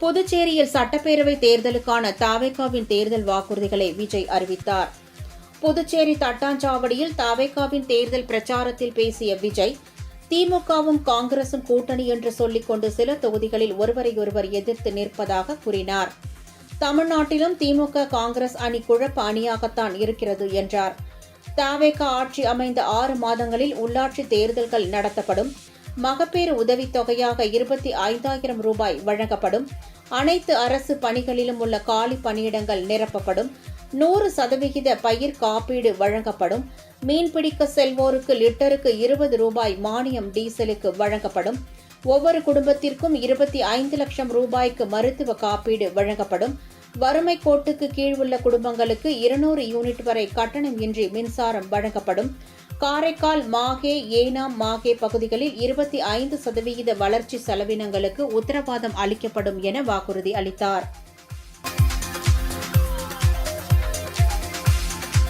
புதுச்சேரியில் சட்டப்பேரவை தேர்தலுக்கான தவேகாவின் தேர்தல் வாக்குறுதிகளை விஜய் அறிவித்தார். புதுச்சேரி தட்டாஞ்சாவடியில் தவேகாவின் தேர்தல் பிரச்சாரத்தில் பேசிய விஜய், திமுகவும் காங்கிரசும் கூட்டணி என்று சொல்லிக் கொண்டு சில தொகுதிகளில் ஒருவரையொருவர் எதிர்த்து நிற்பதாக கூறினார். தமிழ்நாட்டிலும் திமுக காங்கிரஸ் அணி குழப்ப அணியாகத்தான் இருக்கிறது என்றார். தவேகா ஆட்சி அமைந்த 6 மாதங்களில் உள்ளாட்சி தேர்தல்கள் நடத்தப்படும். மகப்பேறு உதவித்தொகையாக 25,000 ரூபாய் வழங்கப்படும். அனைத்து அரசு பணிகளிலும் உள்ள காலி பணியிடங்கள் நிரப்பப்படும். 100% பயிர் காப்பீடு வழங்கப்படும். மீன்பிடிக்க செல்வோருக்கு லிட்டருக்கு 20 ரூபாய் மானியம் டீசலுக்கு வழங்கப்படும். ஒவ்வொரு குடும்பத்திற்கும் 25 லட்சம் ரூபாய்க்கு மருத்துவ காப்பீடு வழங்கப்படும். வறுமை கோட்டுக்கு கீழ் உள்ள குடும்பங்களுக்கு 200 யூனிட் வரை கட்டணம் இன்றி மின்சாரம் வழங்கப்படும். காரைக்கால், மாஹே, ஏனாம், மாஹே பகுதிகளில் 25% வளர்ச்சி செலவினங்களுக்கு உத்தரவாதம் அளிக்கப்படும் என வாக்குறுதி அளித்தார்.